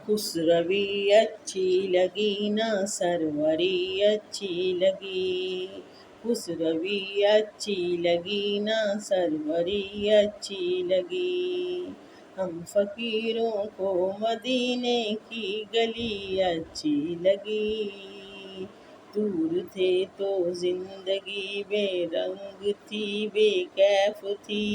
خسروی اچھی لگی نہ سروری اچھی لگی، خسروی اچھی لگی نہ سروری اچھی لگی، ہم فقیروں کو مدینے کی گلی اچھی لگی، دور تھے تو زندگی بے رنگ تھی بے کیف تھی،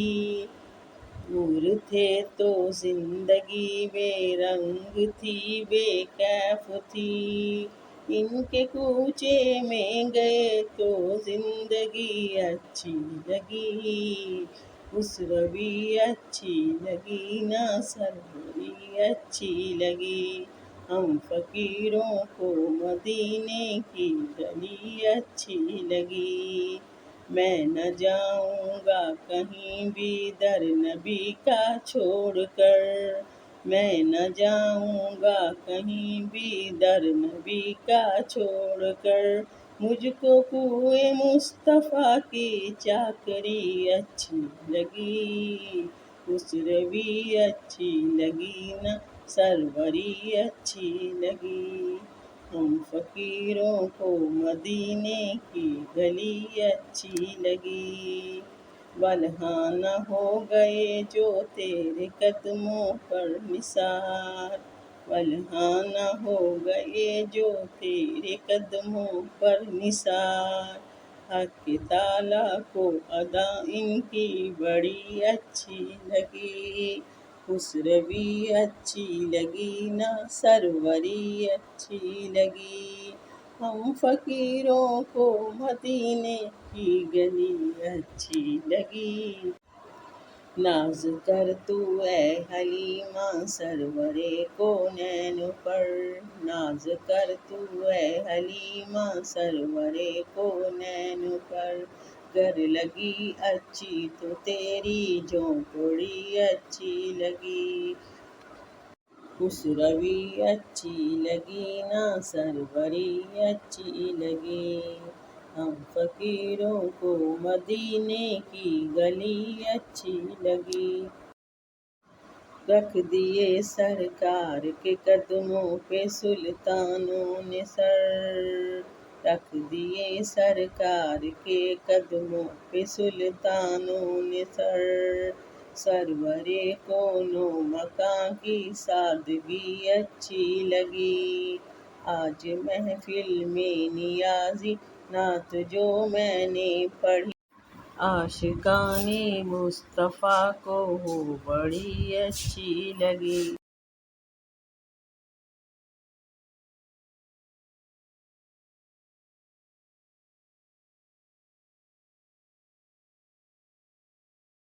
دور تھے تو زندگی بے رنگ تھی بے کیف تھی، ان کے کوچے میں گئے تو زندگی اچھی لگی، خسروی اچھی لگی نہ سروری اچھی لگی، ہم فقیروں کو مدینے کی گلی اچھی لگی، میں نہ جاؤں گا کہیں بھی در نبی کا چھوڑ کر، میں نہ جاؤں گا کہیں بھی در نبی کا چھوڑ کر، مجھ کو کوئے مصطفیٰ کی چاکری اچھی لگی، خسروی اچھی لگی نہ سروری اچھی لگی، ہم فقیروں کو مدینے کی گلی اچھی لگی، ولہانہ ہو گئے جو تیرے قدموں پر نثار، ولہانہ ہو گئے جو تیرے قدموں پر نثار، حق کے تعالیٰ کو ادا ان کی بڑی اچھی لگی، خسروی اچھی لگی نہ سروری اچھی لگی، ہم فقیروں کو مدینے کی گلی اچھی لگی، ناز کر تو اے حلیمہ سرور کونین پر، ناز کر تو اے حلیمہ سرور کونین پر، گر لگی اچھی تو تیری جھونپڑی اچھی لگی، خسروی اچھی لگی نہ سروری اچھی لگی، ہم فقیروں کو مدینے کی گلی اچھی لگی، رکھ دیے سرکار کے قدموں پہ سلطانوں نے سر، رکھ دیے سرکار کے قدموں پہ سلطانوں نے سر، سرور کون و مکاں کی سادگی اچھی لگی، آج محفل میں نیازی نعت جو میں نے پڑھی، عاشقان مصطفیٰ کو وہ بڑی اچھی لگی۔